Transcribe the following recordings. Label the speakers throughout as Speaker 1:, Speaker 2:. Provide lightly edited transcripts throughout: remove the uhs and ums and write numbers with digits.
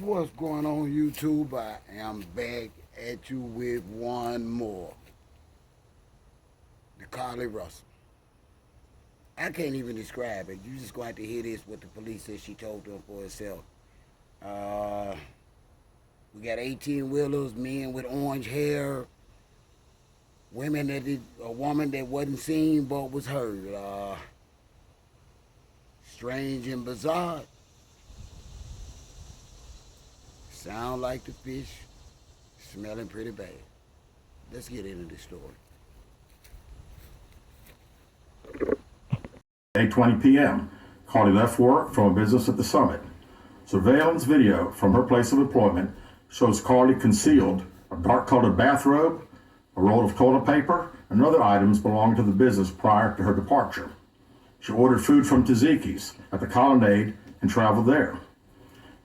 Speaker 1: What's going on, YouTube? I am back at you with one more. The CARLEE Russell. I can't even describe it. You just going to have to hear this, what the police said she told them for herself. Uh, we got 18-wheelers, men with orange hair, a woman that wasn't seen but was heard. Strange and bizarre. Sound like the fish, smelling pretty bad. Let's get into the story.
Speaker 2: 8:20 p.m., CARLEE left work from a business at the Summit. Surveillance video from her place of employment shows CARLEE concealed a dark-colored bathrobe, a roll of toilet paper, and other items belonging to the business prior to her departure. She ordered food from Tzatziki's at the Colonnade and traveled there.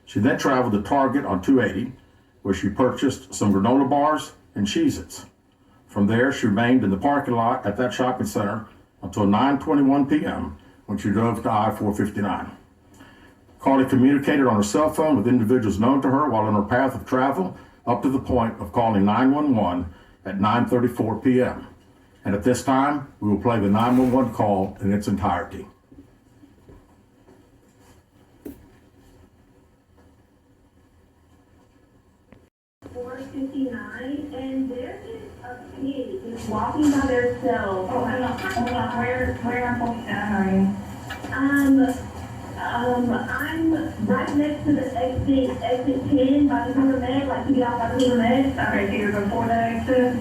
Speaker 2: She then traveled to Target on 280, where she purchased some granola bars and Cheez-Its. From there, she remained in the parking lot at that shopping center until 9:21 p.m. when she drove to I-459. CARLEE communicated on her cell phone with individuals known to her while on her path of travel up to the point of calling 911 at 9:34 p.m. And at this time, we will play the 911 call in its entirety.
Speaker 3: 4:59, and there is a kid just walking by themselves.
Speaker 4: Oh, hold on. Where on 49 are you?
Speaker 3: I'm right next to the exit 10 by the Hoover Med, like to get off by the Hoover Med.
Speaker 4: Okay, so you're before the exit?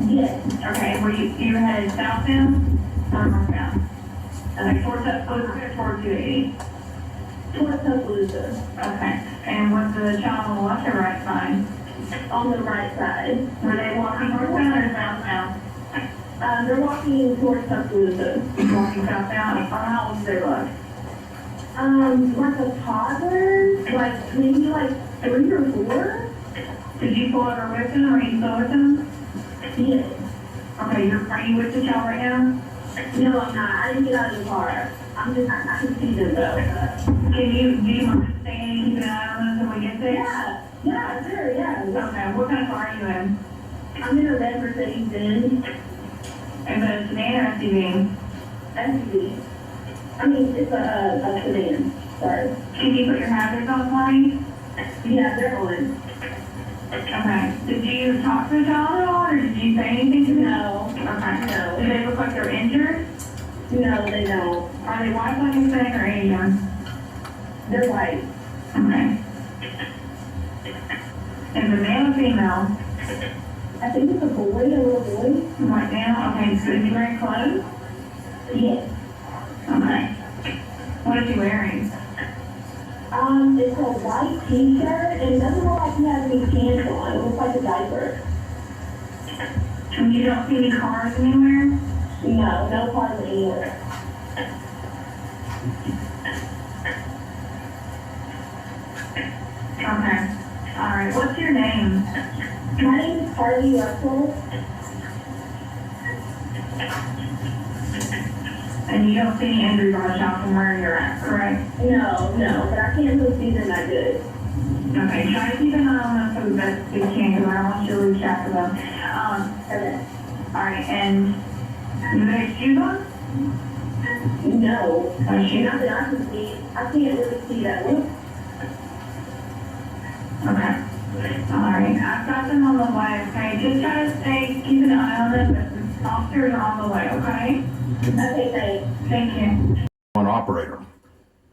Speaker 3: Yes.
Speaker 4: Okay, were you headed southbound or northbound? Towards Tuscaloosa or towards 280?
Speaker 3: Towards Tuscaloosa.
Speaker 4: Okay, and was the child on the left or right side?
Speaker 3: On the right side.
Speaker 4: Were they walking northbound or southbound?
Speaker 3: They're walking towards Tuscaloosa.
Speaker 4: Walking southbound? How old did they look?
Speaker 3: Like a toddler, like maybe like 3 or 4.
Speaker 4: Did you pull over with them or you still with them?
Speaker 3: Yes.
Speaker 4: Okay, are you with the child right now?
Speaker 3: No, I'm not. I didn't get out of the car. I can see them though.
Speaker 4: Do you mind staying and keeping an eye on them until we get there?
Speaker 3: Yeah, sure, yeah.
Speaker 4: Okay, what kind of car are you in?
Speaker 3: I'm in a red Mercedes-Benz
Speaker 4: Is it a sedan or SUV?
Speaker 3: SUV. I mean, it's a sedan. Sorry.
Speaker 4: Can you put your hazards on for me?
Speaker 3: Yeah, they're on.
Speaker 4: Okay. Did you talk to the child at all, or did you say anything to them?
Speaker 3: No.
Speaker 4: Okay.
Speaker 3: No.
Speaker 4: Do they look like they're injured?
Speaker 3: No, they don't.
Speaker 4: Are they white, like you said, or Asian?
Speaker 3: They're white.
Speaker 4: Okay. Is it male or female?
Speaker 3: I think it's a boy, a little boy.
Speaker 4: White male? Okay, so is he wearing clothes?
Speaker 3: Yes.
Speaker 4: Okay. What is he wearing?
Speaker 3: It's a white t-shirt, and it doesn't look like he has any pants on. It looks like a diaper.
Speaker 4: And you don't see any cars anywhere?
Speaker 3: No, no cars anywhere.
Speaker 4: Okay. Alright, what's your name?
Speaker 3: My name is CARLEE Russell.
Speaker 4: And you don't see any injuries on the child from where you're at, correct?
Speaker 3: No, but I can't really see them that good.
Speaker 4: Okay, try to keep an eye on them for the best you can, because I don't want you to lose track of them.
Speaker 3: Okay.
Speaker 4: Alright, and do they have shoes on?
Speaker 3: No.
Speaker 4: Shoes?
Speaker 3: Not that I can see. I can't really see that one.
Speaker 4: Okay. Alright, I've got them on the way, okay? Just try to keep an eye on them, but the officers are on the way, okay?
Speaker 3: Okay, thanks.
Speaker 4: Thank you.
Speaker 2: One operator.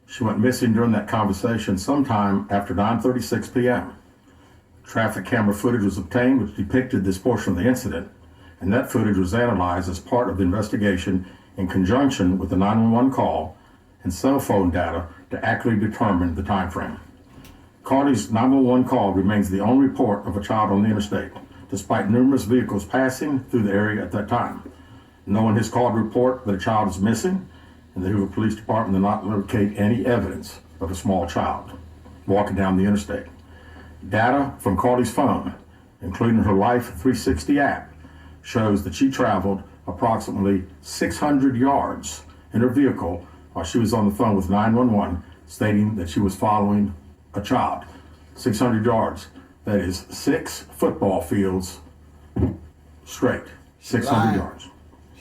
Speaker 2: She went missing during that conversation sometime after 9:36 p.m. Traffic camera footage was obtained which depicted this portion of the incident, and that footage was analyzed as part of the investigation in conjunction with the 911 call and cell phone data to accurately determine the time frame. CARLEE's 911 call remains the only report of a child on the interstate, despite numerous vehicles passing through the area at that time. No one has called to report that a child is missing, and the Hoover Police Department did not locate any evidence of a small child walking down the interstate. Data from CARLEE's phone, including her Life 360 app, shows that she traveled approximately 600 yards in her vehicle while she was on the phone with 911, stating that she was following a child, 600 yards. That is 6 football fields straight, 600
Speaker 1: lying.
Speaker 2: yards.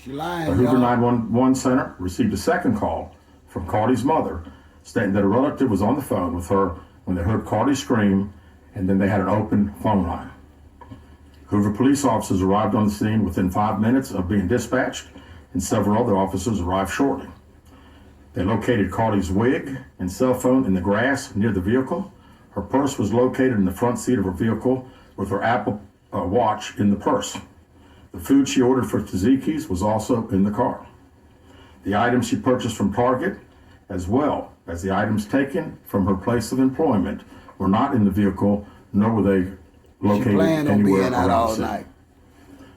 Speaker 1: She lying,
Speaker 2: The Hoover
Speaker 1: y'all.
Speaker 2: 911 center received a second call from Carlee's mother stating that a relative was on the phone with her when they heard Carlee scream, and then they had an open phone line. Hoover police officers arrived on the scene within 5 minutes of being dispatched, and several other officers arrived shortly. They located Carlee's wig and cell phone in the grass near the vehicle. Her purse was located in the front seat of her vehicle with her Apple Watch in the purse. The food she ordered for Tzatziki's was also in the car. The items she purchased from Target, as well as the items taken from her place of employment, were not in the vehicle, nor were they
Speaker 1: She
Speaker 2: located
Speaker 1: planned on
Speaker 2: anywhere
Speaker 1: being out
Speaker 2: around
Speaker 1: all
Speaker 2: the city.
Speaker 1: night.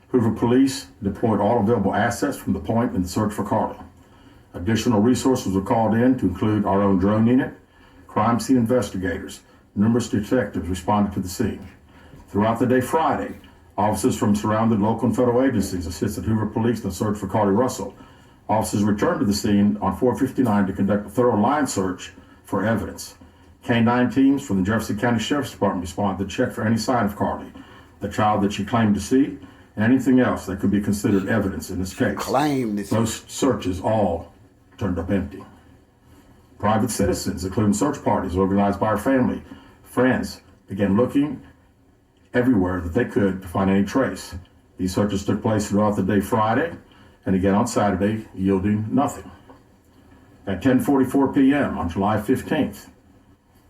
Speaker 2: Hoover police deployed all available assets from the point in the search for Carlee. Additional resources were called in to include our own drone unit, crime scene investigators. Numerous detectives responded to the scene. Throughout the day Friday, officers from surrounding local and federal agencies assisted Hoover police in the search for CARLEE Russell. Officers returned to the scene on 459 to conduct a thorough line search for evidence. K-9 teams from the Jefferson County Sheriff's Department responded to check for any sign of Carlee, the child that she claimed to see, and anything else that could be considered evidence in this case.
Speaker 1: Claimed this.
Speaker 2: Those searches all turned up empty. Private citizens, including search parties organized by her family, friends, began looking everywhere that they could to find any trace. These searches took place throughout the day Friday and again on Saturday, yielding nothing. At 10:44 p.m. on July 15th,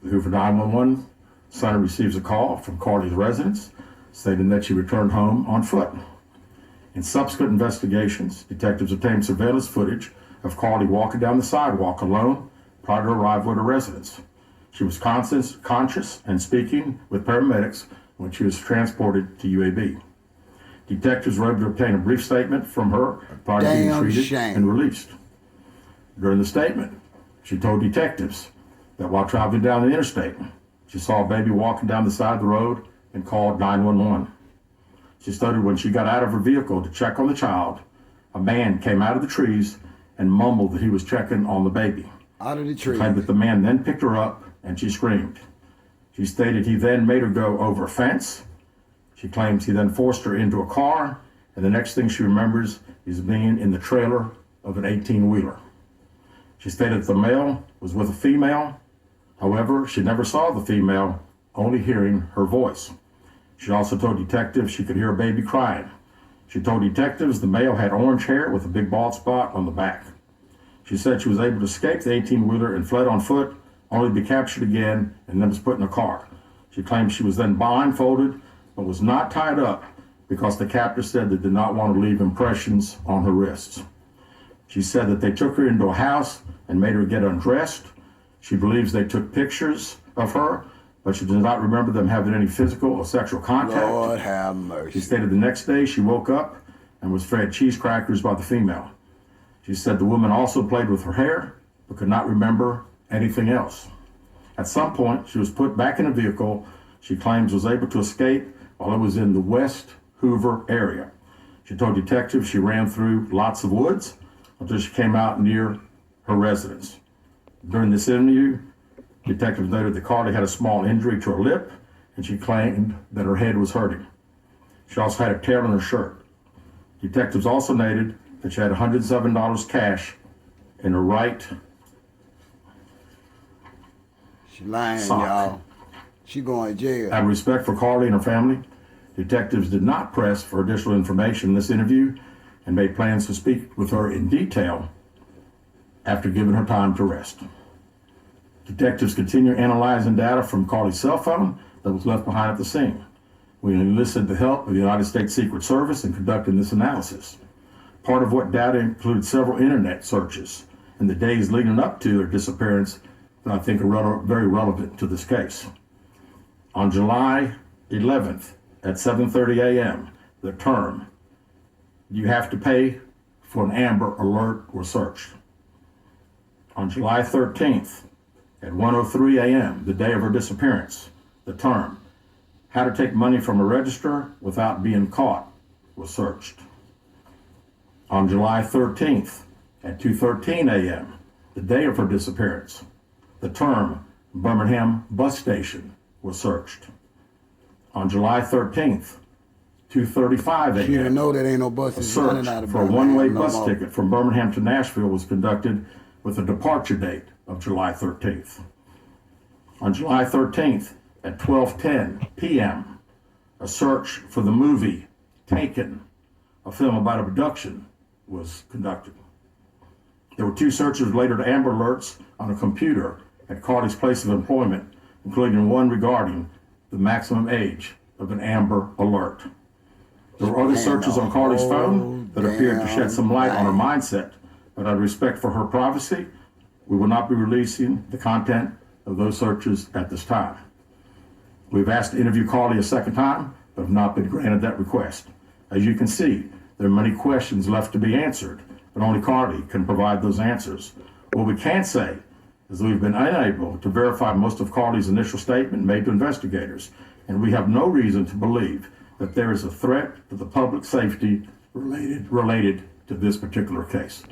Speaker 2: the Hoover 911 center receives a call from Carlee's residence stating that she returned home on foot. In subsequent investigations, detectives obtained surveillance footage of Carlee walking down the sidewalk alone prior to her arrival at her residence. She was conscious and speaking with paramedics when she was transported to UAB. Detectives were able to obtain a brief statement from her prior to being
Speaker 1: Damn
Speaker 2: treated
Speaker 1: shame.
Speaker 2: and released. During the statement, she told detectives that while traveling down the interstate, she saw a baby walking down the side of the road and called 911. She stated when she got out of her vehicle to check on the child, a man came out of the trees and mumbled that he was checking on the baby.
Speaker 1: Out of the
Speaker 2: She
Speaker 1: tree.
Speaker 2: claimed that the man then picked her up and she screamed. She stated he then made her go over a fence. She claims he then forced her into a car, and the next thing she remembers is being in the trailer of an 18-wheeler. She stated that the male was with a female. However, she never saw the female, only hearing her voice. She also told detectives she could hear a baby crying. She told detectives the male had orange hair with a big bald spot on the back. She said she was able to escape the 18-wheeler and fled on foot, only to be captured again and then was put in a car. She claimed she was then blindfolded, but was not tied up because the captor said they did not want to leave impressions on her wrists. She said that they took her into a house and made her get undressed. She believes they took pictures of her, but she does not remember them having any physical or sexual contact.
Speaker 1: Lord have
Speaker 2: She
Speaker 1: mercy.
Speaker 2: stated the next day she woke up and was fed cheese crackers by the female. She said the woman also played with her hair, but could not remember anything else. At some point, she was put back in a vehicle she claims was able to escape while it was in the West Hoover area. She told detectives she ran through lots of woods until she came out near her residence. During this interview, detectives noted that Carlee had a small injury to her lip, and she claimed that her head was hurting. She also had a tear on her shirt. Detectives also noted that she had $107 cash in her right
Speaker 1: She lying,
Speaker 2: sock.
Speaker 1: y'all. She going to jail.
Speaker 2: Out of respect for Carlee and her family, detectives did not press for additional information in this interview and made plans to speak with her in detail after giving her time to rest. Detectives continue analyzing data from Carlee's cell phone that was left behind at the scene. We enlisted the help of the United States Secret Service in conducting this analysis. Part of what data included several internet searches in the days leading up to her disappearance that I think are very relevant to this case. On July 11th at 7:30 a.m., the term, "You have to pay for an Amber Alert" was searched. On July 13th at 1:03 a.m., the day of her disappearance, the term, "How to take money from a register without being caught" was searched. On July 13th at 2:13 a.m., the day of her disappearance, the term Birmingham bus station was searched. On July 13th, 2:35
Speaker 1: You didn't
Speaker 2: a.m.,
Speaker 1: know that ain't no
Speaker 2: a
Speaker 1: buses
Speaker 2: search
Speaker 1: running out of
Speaker 2: for a
Speaker 1: Birmingham
Speaker 2: one-way
Speaker 1: no
Speaker 2: bus
Speaker 1: more.
Speaker 2: ticket from Birmingham to Nashville was conducted with a departure date of July 13th. On July 13th at 12:10 p.m., a search for the movie Taken, a film about abduction, was conducted. There were 2 searches related to Amber Alerts on a computer at CARLEE's place of employment, including one regarding the maximum age of an Amber Alert. There were other searches on CARLEE's phone that appeared to shed some light on her mindset, but out of respect for her privacy, we will not be releasing the content of those searches at this time. We've asked to interview CARLEE a second time, but have not been granted that request. As you can see, there are many questions left to be answered, but only CARLEE can provide those answers. What we can say is that we've been unable to verify most of CARLEE's initial statement made to investigators, and we have no reason to believe that there is a threat to the public safety related to this particular case.